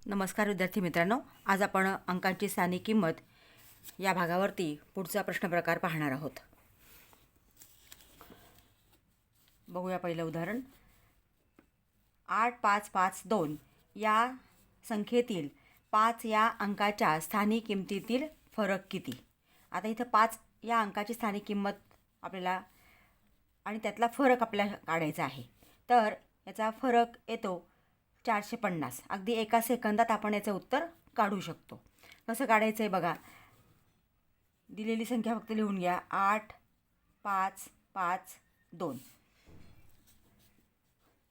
नमस्कार विद्यार्थी मित्रांनो, आज आपण अंकांची स्थानिक किंमत या भागावरती पुढचा प्रश्न प्रकार पाहणार आहोत. बघूया पहिलं उदाहरण. 8552 या संख्येतील 5 या अंकाच्या स्थानिक किमतीतील फरक किती? आता इथं 5 या अंकाची स्थानिक किंमत आपल्याला आणि त्यातला फरक आपल्याला काढायचा आहे. तर याचा फरक येतो 450. अगदी एका सेकंदात आपण याचं उत्तर काढू शकतो. कसं काढायचं आहे बघा. दिलेली संख्या फक्त लिहून घ्या. 8552.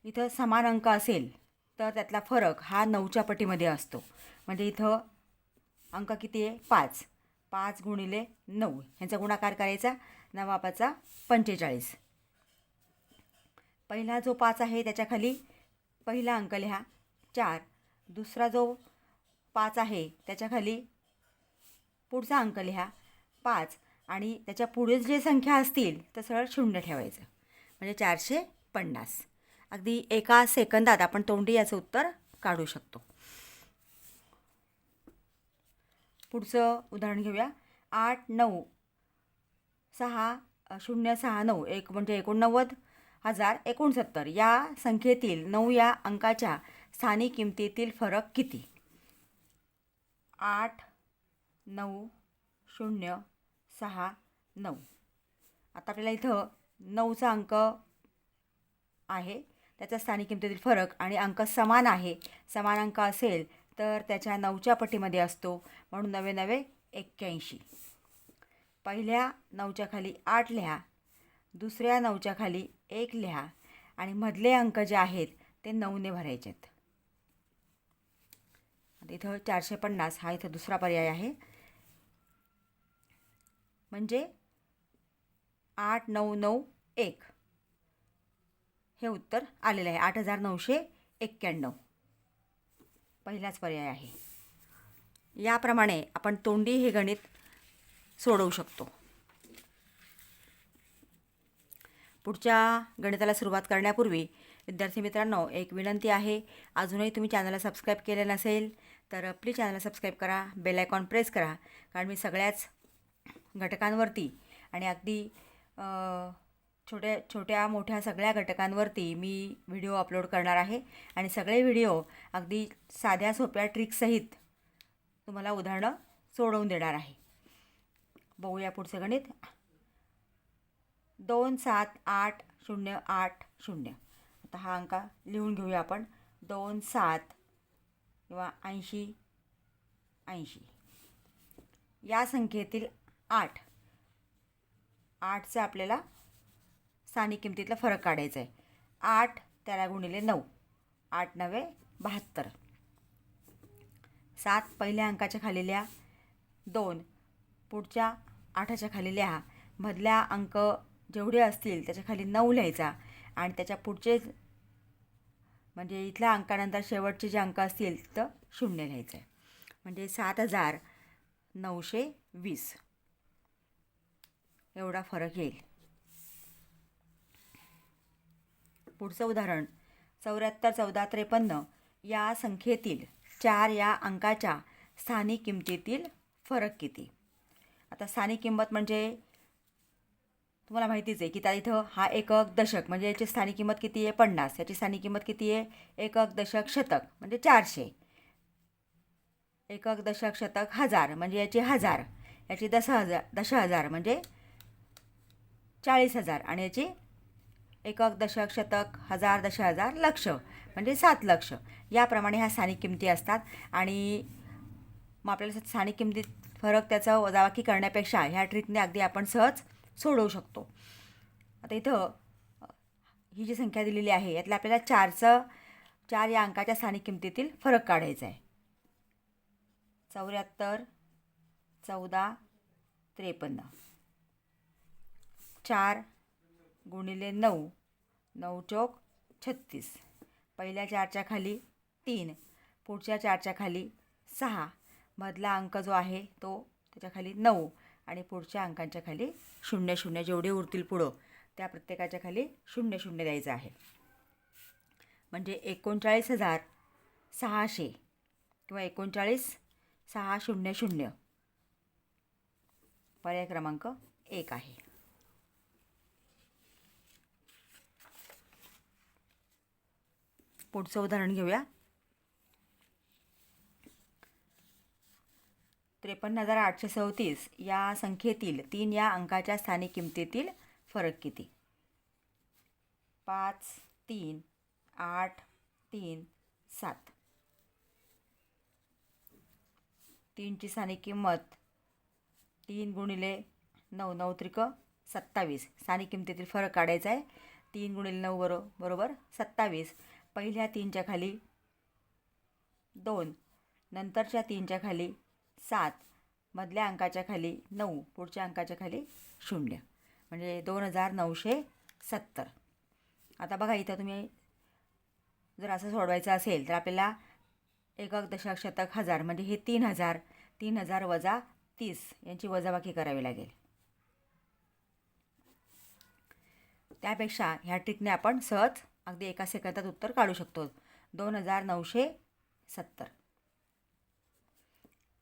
इथं समान अंक असेल तर त्यातला फरक हा 9च्या पटीमध्ये असतो. म्हणजे इथं अंक किती आहे? 5. 5 गुणिले 9 ह्यांचा गुणाकार करायचा. 9 45. पहिला जो 5 आहे त्याच्या खाली पहिला अंक लिहा 4. दुसरा जो 5 आहे त्याच्या खाली पुढचा अंक लिहा 5 आणि त्याच्या पुढे जे संख्या असतील तर सरळ 0 ठेवायचं. म्हणजे 450. अगदी एका सेकंदात आपण तोंडी याचं उत्तर काढू शकतो. पुढचं उदाहरण घेऊया. 8966069 एक म्हणजे 89,069 या संख्येतील 9 या अंकाच्या स्थानिक किमतीतील फरक किती? 89069. आता आपल्याला इथं 9चा अंक आहे, त्याचा स्थानिक किमतीतील फरक आणि अंक समान आहे. समान अंक असेल तर त्याच्या 9च्या पटीमध्ये असतो, म्हणून 9 81. पहिल्या 9च्या खाली 8 लिहा, दुसऱ्या 9च्या खाली 1 लिहा आणि मधले अंक जे आहेत ते 9ने भरायचे आहेत. इथं 450 हा इथं दुसरा पर्याय आहे. म्हणजे 8991 हे उत्तर आलेलं आहे. 8991 पहिलाच पर्याय आहे. याप्रमाणे आपण तोंडी हे गणित सोडवू शकतो. पुढच्या गणिताला सुरुवात करण्यापूर्वी विद्यार्थी मित्रांनो एक विनंती आहे. अजूनही तुम्ही चॅनलला सबस्क्राईब केले नसेल तर प्लीज चॅनलला सबस्क्राईब करा, बेल आयकॉन प्रेस करा. कारण मी सगळ्याच घटकांवरती आणि अगदी छोट्या मोठ्या सगळ्या घटकांवरती मी व्हिडिओ अपलोड करणार आहे आणि सगळे व्हिडिओ अगदी साध्या सोप्या ट्रिकसहित तुम्हाला उदाहरणं सोडवून देणार आहे. बघूया पुढचं गणित. 27880. आता हा अंक लिहून घेऊया आपण. 27 किंवा 80 या संख्येतील 8चा आपल्याला स्थानिक किमतीतला फरक काढायचा आहे. 8 त्याला गुणिले 9 8 9 72. 7 पहिल्या अंकाच्या खाली लिहा, 2 पुढच्या 8च्या खाली लिहा. मधल्या अंक जेवढे असतील त्याच्या खाली 9 लिहायचा आणि त्याच्या पुढचे म्हणजे इथल्या अंकानंतर शेवटचे जे अंक असतील तर 0 लिहायचं आहे. म्हणजे 7920 एवढा फरक येईल. पुढचं उदाहरण. 741453 या संख्येतील 4 या अंकाच्या स्थानिक किमतीतील फरक किती? आता स्थानिक किंमत म्हणजे तुम्हाला माहितीच आहे की त्या इथं हा एकक दशक म्हणजे याची स्थानिक किंमत किती आहे? 50. याची स्थानिक किंमत किती आहे? एकक दशक शतक म्हणजे 400. एकक दशक शतक हजार म्हणजे याची 1000. याची दशहजार म्हणजे 40,000 आणि याची एकक दशक शतक हजार दशहजार लक्ष म्हणजे 7 लक्ष. याप्रमाणे ह्या स्थानिक किमती असतात आणि मग आपल्याला स्थानिक किमतीत फरक त्याचा वजाबाकी करण्यापेक्षा ह्या ट्रिकने अगदी आपण सहज सोडवू शकतो. आता इथं ही जी संख्या दिलेली आहे यातल्या आपल्याला 4 या अंकाच्या स्थानिक किमतीतील फरक काढायचा आहे. 74 14 53. 4 गुणिले 9 9 चौक 36. पहिल्या 4च्या खाली 3, पुढच्या 4च्या खाली 6, मधला अंक जो आहे तो त्याच्या खाली 9 आणि पुढच्या अंकांच्या खाली 00 जेवढे उरतील पुढं त्या प्रत्येकाच्या खाली 00 द्यायचं आहे. म्हणजे 39,600 किंवा 39,600 पर्याय क्रमांक 1 आहे. पुढचं उदाहरण घेऊया. 53,834 या संख्येतील 3 या अंकाच्या स्थानिक किमतीतील फरक किती? 5, 3, 8, 3, 7. 3ची स्थानिक किंमत 3 गुणिले 9, 9 त्रिक 27. स्थानिक किमतीतील फरक काढायचा आहे. 3 गुणिले 9 बरोबर 27. पहिल्या 3च्या खाली 2, नंतरच्या 3च्या खाली 7, मधल्या अंकाच्या खाली 9, पुढच्या अंकाच्या खाली 0, म्हणजे 2,970. आता बघा, इथं तुम्ही जर असं सोडवायचं असेल तर आपल्याला एकक, दशक, शतक, हजार म्हणजे हे 3,000, 3,000 वजा 30 यांची वजाबाकी करावी लागेल. त्यापेक्षा ह्या ट्रिकने आपण सहज अगदी एका सेकंदात उत्तर काढू शकतो. 2,970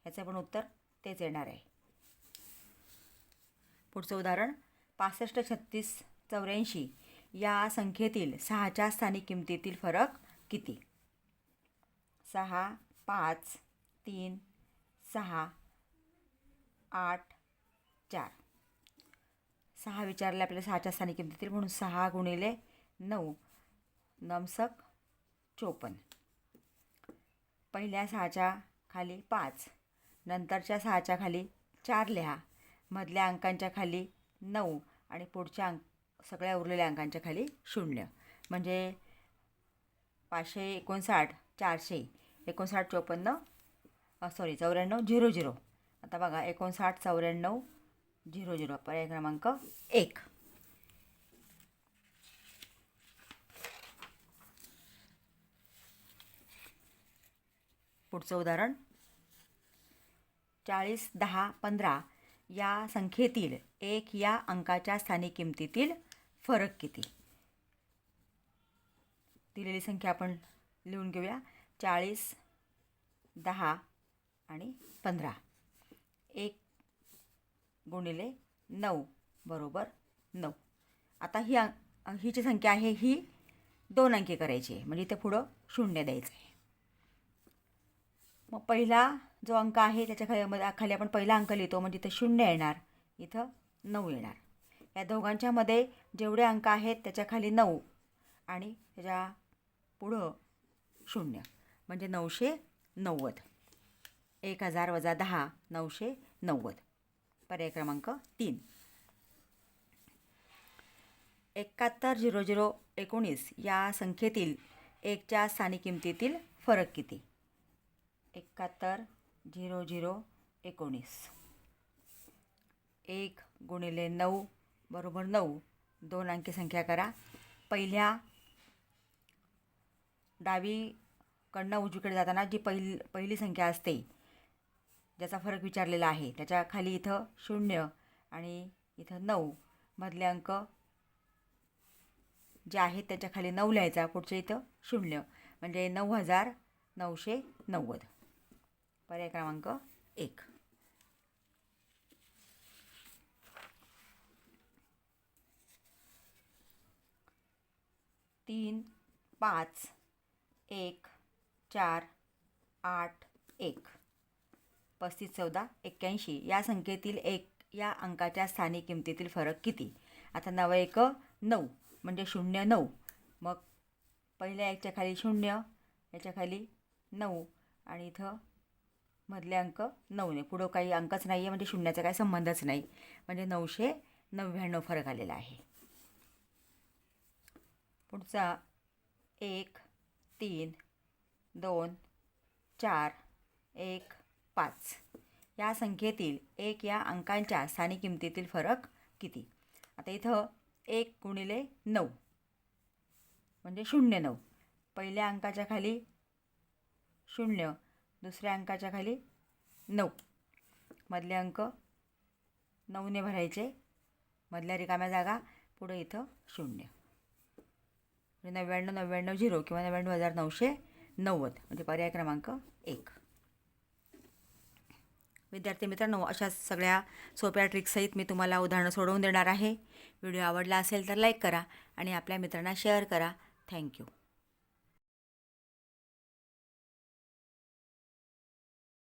ह्याचं पण उत्तर तेच येणार आहे. पुढचं उदाहरण 65, 36, 84 या संख्येतील 6च्या स्थानिक किमतीतील फरक किती? 6, 5, 3, 6, 8, 4. 6 विचारले आपल्याला 6च्या स्थानिक किमतीतील, म्हणून 6 गुणिले 9 नमसक 54. पहिल्या 6च्या खाली 5, नंतरच्या 6च्या खाली 4 लिहा, मधल्या अंकांच्या खाली 9 आणि पुढच्या सगळ्या उरलेल्या अंकांच्या खाली 0, म्हणजे 559, 400, 59, 54 94, 00. आता बघा 59, 94, 00 पर्याय क्रमांक 1. पुढचं उदाहरण 40, 10, 15 या संख्येतील 1 या अंकाच्या स्थानिक किमतीतील फरक किती? दिलेली संख्या आपण लिहून घेऊया. 40, 10 आणि 15. 1 गुणिले 9 बरोबर 9. आता ही जी संख्या आहे ही 2 अंकी करायची आहे, म्हणजे इथे पुढं 0 द्यायचं आहे. मग पहिला जो अंक आहे त्याच्या खाली आपण पहिला अंक लिहितो, म्हणजे इथं 0 येणार, इथं 9 येणार. या दोघांच्या मध्ये जेवढे अंक आहेत त्याच्या खाली 9 आणि त्याच्या पुढं 0, म्हणजे 990. 1000 वजा 10 990 पर्याय क्रमांक 3. 71,00,19 या संख्येतील 1च्या स्थानिक किमतीतील फरक किती? 71,00,19. 1 गुणिले 9 बरोबर 9. 2 अंकी संख्या करा. पहिल्या डावीकडनं उजवीकडे जाताना जी पहिली संख्या असते ज्याचा फरक विचारलेला आहे त्याच्या खाली इथं 0 आणि इथं 9, मधले अंक जे आहेत त्याच्या खाली 9 लिहायचा, पुढचे इथं 0, म्हणजे 9,990 पर्याय क्रमांक 1. तीन, 5, 1, 4, 8, 1. 35, 14, 81 या संख्येतील 1 या अंकाच्या स्थानिक किमतीतील फरक किती? आता 9 1 9 म्हणजे 09. मग पहिल्या 1च्या खाली 0, याच्या खाली 9 आणि इथं मधले अंक 9 ने, पुढं काही अंकच नाही आहे, म्हणजे 0चा काही संबंधच नाही, म्हणजे 999 फरक आलेला आहे. पुढचा 1, 3, 2, 4, 1, 5 या संख्येतील 1 या अंकांच्या स्थानिक किमतीतील फरक किती? आता इथं 1 गुणिले 9 म्हणजे 09. पहिल्या अंकाच्या खाली 0, दुसऱ्या अंकाच्या खाली 9, मधले अंक 9 ने भरायचे, मधल्या रिकाम्या जागा पुढे इथं 0, 99,99,0 किंवा 99,990 म्हणजे पर्याय क्रमांक 1. विद्यार्थी मित्रांनो, अशा सगळ्या सोप्या ट्रिक्ससहित मी तुम्हाला उदाहरणं सोडवून देणार आहे. व्हिडिओ आवडला असेल तर लाईक करा आणि आपल्या मित्रांना शेअर करा. थँक्यू.